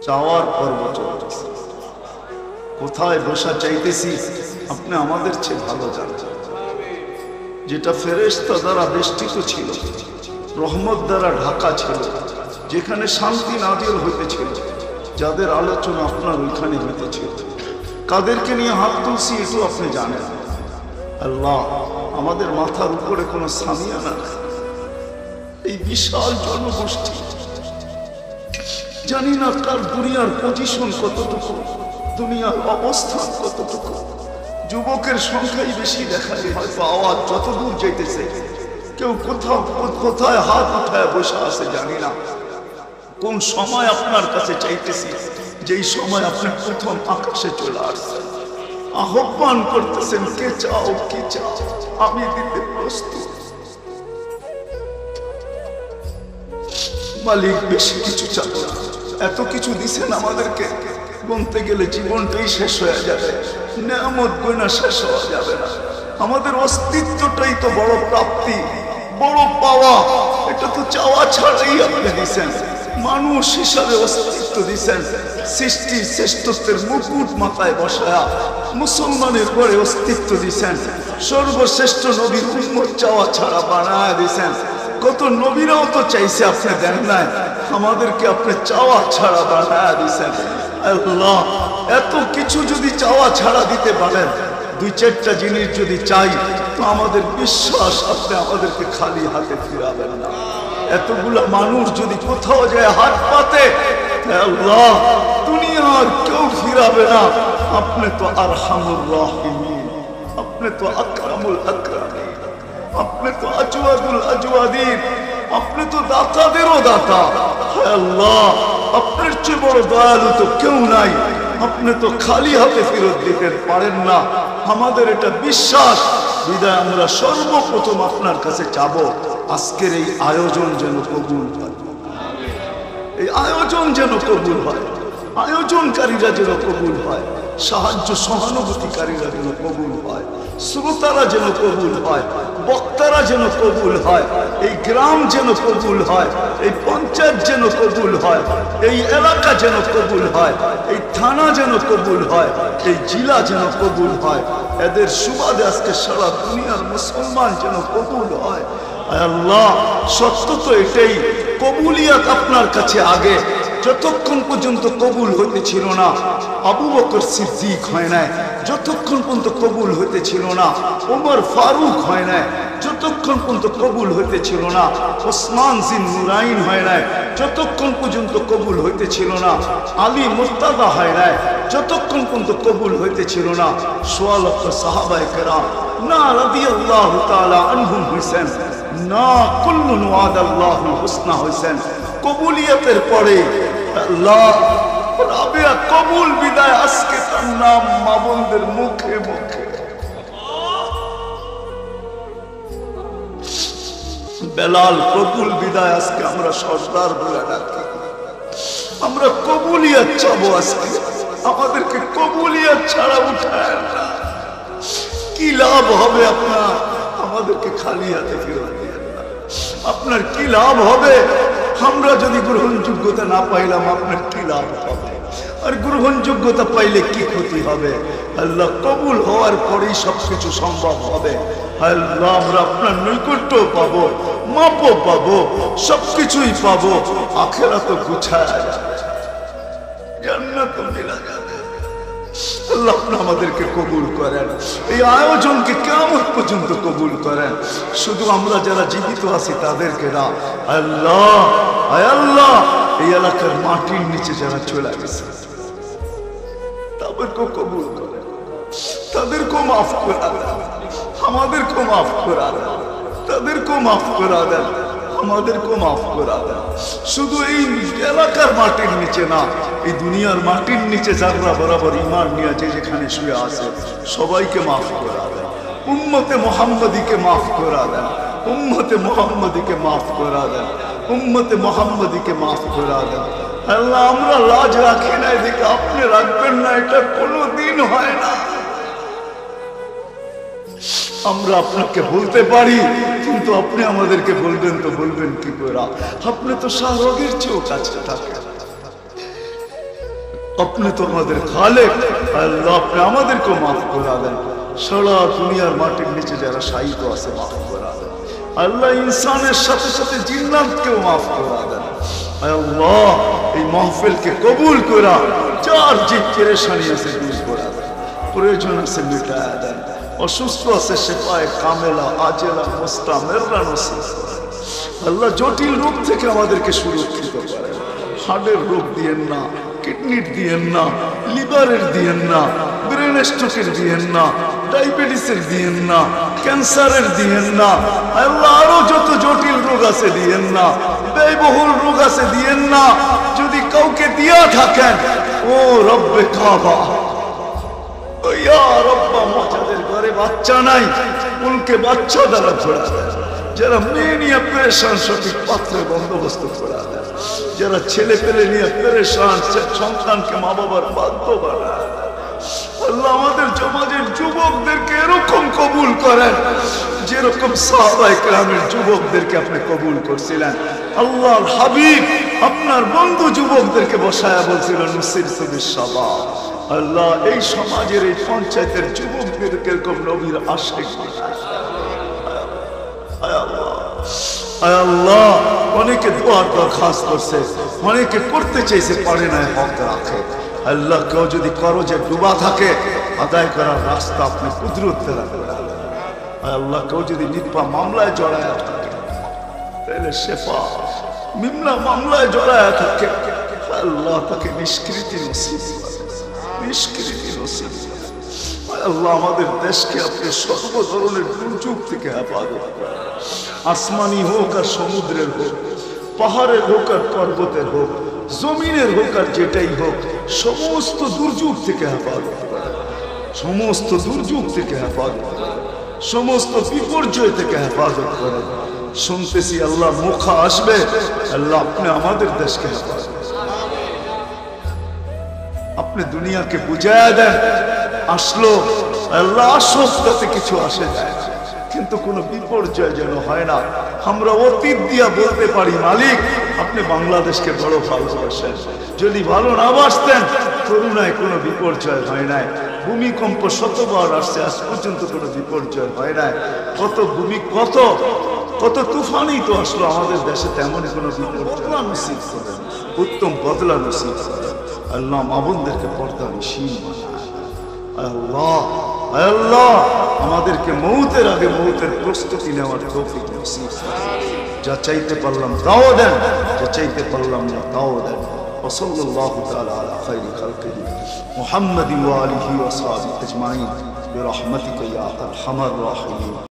চাওয়ার পর্ব চলতেছে। কোথায় বসা চাইতেছি আপনি আমাদের চেয়ে ভালো জানেন। যেটা ফেরেশতা দ্বারা বেষ্টিত ছিল, রহমত দ্বারা ঢাকা ছিল, যেখানে শান্তি নাজিল হইতেছিল, যাদের আলোচনা আপনার ওইখানে হইতেছিল, কাদেরকে নিয়ে হাত তুলছি এটু আপনি জানেন। আল্লাহ, আমাদের মাথার উপরে কোনো সামিয়ানা নাই। এই বিশাল জনগোষ্ঠী, জানি না তার দুনিয়ার পজিশন কতটুকু, দুনিয়ার অবস্থান কতটুকু। যুবকের সংখ্যাই বেশি দেখা যায়, হয়তো আওয়াজ যত দূর যাইতেছে, কেউ কোথাও কোথায় হাত উঠায় বসে আছে জানি না। কোন সময় আপনার কাছে চাইতেছি, যেই সময় আপনি প্রথম আকাশে চলে আসছেন, আহ্বান করতেছেন, কে চাও কে চাও, আমি দিতে প্রস্তুত। মালিক বেশি কিছু চান না, এত কিছু দিছেন আমাদেরকে, গুনতে গেলে জীবনটাই শেষ হয়ে যাবে, নেয়ামত গোনা শেষ হওয়া যাবে না। আমাদের অস্তিত্বটাই তো বড় প্রাপ্তি, বড় পাওয়া। এটা তো চাওয়া ছাড়াই আপনি দিছেন। মানুষ হিসাবে অস্তিত্ব দিছেন, সৃষ্টির শ্রেষ্ঠত্বের মুকুট মাথায় বসায়া মুসলমানের ঘরে অস্তিত্ব দিছেন। সর্বশ্রেষ্ঠ নবীর উম্মত চাওয়া ছাড়া বানায় দিছেন। কত নবীরাও তো চাইছে, আপনি দেন নাই, আমাদেরকে আপনি চাওয়া ছাড়া বানায় দিছেন। আল্লাহ, এত কিছু যদি চাওয়া ছাড়া দিতে পারেন, দুই চারটা জিনিস যদি চাই, তো আমাদের বিশ্বাস আপনি আমাদেরকে খালি হাতে ফিরাবেন না। এতগুলা মানুষ যদি কোথাও যায় হাত পাতে, আল্লাহ দুনিয়ার কেউ ফিরাবে না। আপনি তো আরহামুর রাহিমিন, আপনি তো আকরামুল আকরামিন, আপনি তো আজওয়াদুল আজওয়াদিন, আপনি তো দাতাদেরও দাতা। আল্লাহ, আপনার চেয়ে বড় দয়ালু তো কেউ নাই। আপনি তো খালি হাতে ফেরত দিতে পারেন না, আমাদের এটা বিশ্বাস। বিদায় আমরা সর্বপ্রথম আপনার কাছে চাবো, আজকের এই আয়োজন যেন কবুল হয়, এই আয়োজন যেন কবুল হয়, আয়োজনকারীরা যেন কবুল হয়, সাহায্য সহানুভূতিকারীরা যেন কবুল হয়, শ্রোতারা যেন কবুল হয়, বক্তারা যেন কবুল হয়, এই গ্রাম যেন কবুল হয়, এই পঞ্চায়েত যেন কবুল হয়, এই এলাকা যেন কবুল হয়, এই থানা যেন কবুল হয়, এই জেলা যেন কবুল হয়। এদের সুবাদে আজকে সারা দুনিয়ার মুসলমান যেন কবুল হয়। আল্লাহ, সত্য তো এটাই, কবুলিয়াত আপনার কাছে আগে। যতক্ষণ পর্যন্ত কবুল হইতেছিল না, আবু বকর সিদ্দিক হয় নাই। যতক্ষণ পর্যন্ত কবুল হইতেছিল না, ওমর ফারুক হয় নাই। যতক্ষণ পর্যন্ত কবুল হইতেছিল না, ওসমান জিন নুরাইন হয় নাই। যতক্ষণ পর্যন্ত কবুল হইতেছিল না, আলী মুর্তাদা হয় নাই। যতক্ষণ পর্যন্ত কবুল হইতেছিল না, সোয়া লক্ষ সাহাবায়ে কেরাম না রাদিয়াল্লাহু তাআলা আনহুম হইছেন, না কুল্লুন ওয়াদাল্লাহুল হুসনা হইছেন। কবুলিয়তের পরে আল্লাহ রাবিয়া কবুল বিদায়, আজকে তার নাম মা বোনদের মুখে মুখে। বেলাল কবুল বিদায়, আজকে আমরা সর্দার বলে ডাকি। আমরা কবুলিয়ত চাবো আজকে, আমাদেরকে কবুলিয়ত ছাড়া উঠায় না। কি লাভ হবে আপনার, আমাদেরকে খালি হাতে ফেরত দিয়ে না। আপনার কি লাভ হবে, আমরা যদি গ্রহণযোগ্যতা না পাইলাম, আপনার কি লাভ হবে? আর গ্রহণযোগ্যতা পাইলে কি ক্ষতি হবে? আল্লাহ, কবুল হওয়ার পরেই সবকিছু সম্ভব হবে। আল্লাহ, আমরা আপনার নৈকট্য পাবো, মাপও পাবো, সবকিছুই পাবো। আখিরাত গুছায় যাবে, জান্নাত মিলা যাবে। আল্লাহ, আপনি আমাদেরকে কবুল করেন, এই আয়োজনকে কিয়ামত পর্যন্ত কবুল করেন। শুধু আমরা যারা জীবিত আছি তাদেরকে না, আল্লাহ আয় আল্লাহ, এই এলাকার মাটির নিচে যারা চলে গেছে তাদেরকেও কবুল করেন, তাদেরকেও মাফ করা দেন, আমাদেরকেও মাফ করা দেন, তাদেরকেও মাফ করা দেন, আমাদেরকেও মাফ করা দেন। শুধু এই এলাকার মাটির নিচে না, এই দুনিয়ার মাটির নিচে যারা বরাবর ঈমান নিয়ে যে যেখানে শুয়ে আছে সবাইকে মাফ করা দেন। উম্মতে মুহাম্মদীকে মাফ করা দেন, উম্মতে মুহাম্মদীকে মাফ করা দেন, উম্মতে মুহাম্মদীকে মাফ করা দেন। আল্লাহ, আমরা লাজ রাখি না, এদিকে আপনি রাখবেন না, এটা কোনোদিন হয় না। আমরা আপনাকে বলতে পারি, কিন্তু আপনি আমাদেরকে বলবেন তো বলবেন কি করে? আপনি তো শাহরগের চেয়েও কাছে থাকেন, আপনি তো আমাদের খালেক। আল্লাহ আপনি আমাদেরকেও মাফ করে দেন। সারা দুনিয়ার মাটির নিচে যারা শায়িত আছে মাফ করে দেন। আল্লাহ ইনসানের সাথে সাথে জিন্নাতকেও মাফ করে দেন। আল্লাহ এই মাহফিলকে কবুল করা, যার যে পেরেশানি আছে দূর করে দেন, প্রয়োজন আছে মিটায়া দেন, অসুস্থ আছে শেফায়ে কামেলা আজেলা মুস্তামেররা নসিব করেন। আল্লাহ জটিল রোগ থেকে আমাদেরকে সুরক্ষিত করেন। হার্টের রোগ দিয়েন না, কিডনির দিয়েন না, লিভারের দিয়েন না, ব্রেন স্ট্রোকের দিয়েন না, ডায়াবেটিসের দিয়েন না, ক্যান্সারের দিয়েন না। আল্লাহ আরো যত জটিল রোগ আছে দিয়েন না, ব্যয়বহুল রোগ আছে দিয়েন না। যদি কাউকে দিয়া থাকেন, ও রব্বে কাবা, ও ইয়া রব্বা, যাদের ঘরে বাচ্চা নাই উনকে বাচ্চা দ্বারা ঘোরা দেন। যারা মেয়ে নিয়ে পেরেশান সঠিক পাত্রে বন্দোবস্ত করা দেন। যারা ছেলে পেলে নিয়ে পেরেশান সন্তানকে মা বাবার বাধ্য বানায়। আল্লাহ আমাদের সমাজের যুবকদেরকে এরকম কবুল করেন যেরকম সাহাবায়ে কেরামের যুবকদেরকে আপনি কবুল করছিলেন। আল্লাহর হাবিব আপনার বন্ধু যুবকদেরকে বসায়া বলছিলেন নুসিরতু বিশ-শাবাব। আল্লাহ এই সমাজের এই পঞ্চায়েতের যুবকদেরকে এরকম নবীর আশিক বানায়। আল্লাহ অনেকে দোয়ার দরখাস্ত করছে, অনেকে করতে চাইছে পারে না, হক রাখে। আল্লাহ কেউ যদি করো যে ডুবা থাকে, আদায় করার রাস্তা আপনি কুদরত রাখবেন। আল্লাহ কেউ যদি নিপা মামলায় জড়ায় থাকে, তাহলে শেফা মিমলা মামলায় জড়ায় থাকে, আল্লাহ তাকে নিষ্কৃতি নসিব করে, নিষ্কৃতি নসিব করে। আল্লাহ আমাদের দেশকে আপনি সর্ব ধরনের দুর্যোগ থেকে হেফাজত করেন। আসমানি হোক আর সমুদ্রের হোক, পাহাড়ের হোক আর পর্বতের হোক, জমিনের হোক আর যেটাই হোক, সমস্ত দুর্যোগ থেকে হেফাজত করেন, সমস্ত দুর্যোগ থেকে হেফাজত করেন, সমস্ত বিপর্যয় থেকে হেফাজত করেন। শুনতেছি আল্লাহ মুখা আসবে, আল্লাহ আপনি আমাদের দেশকে হেফাজত করেন। আপনি দুনিয়াকে বুঝায়া দেন, আসলো আল্লাহ আসুক, তাতে কিছু আসে যায়, কিন্তু কোনো বিপর্যয় যেন হয় না। আমরা অতীত দিয়া বলতে পারি মালিক আপনি বাংলাদেশকে বড় ভালোবাসেন। যদি ভালো না বাসতেন, করুণায় কোনো বিপর্যয় হয় নাই। ভূমিকম্প শতবার আসছে, আজ পর্যন্ত কোনো বিপর্যয় হয় নাই। কত ভূমি কত কত তুফানই তো আসলো আমাদের দেশে, তেমন কোনো বদলা নসিব করেন, উত্তম বদলা নসিব করেন। আল্লাহ মা বোনদেরকে পর্দা নিশীন বানায়। আল্লাহ আল্লাহ আমাদেরকে মৌতের আগে মৌতের প্রস্তুতি নেওয়ার তৌফিক নসিব করেন। যা চাইতে পারলাম তাও দেন, যা চাইতে পারলাম না তাও দেন। ওয়াসাল্লাল্লাহু তাআলা আলা খায়রি খালকিহি মুহাম্মাদিন ওয়া আলিহি ওয়া সাহবিহি আজমাইন বিরহমাতিকা ইয়া আরহামার রাহিমিন।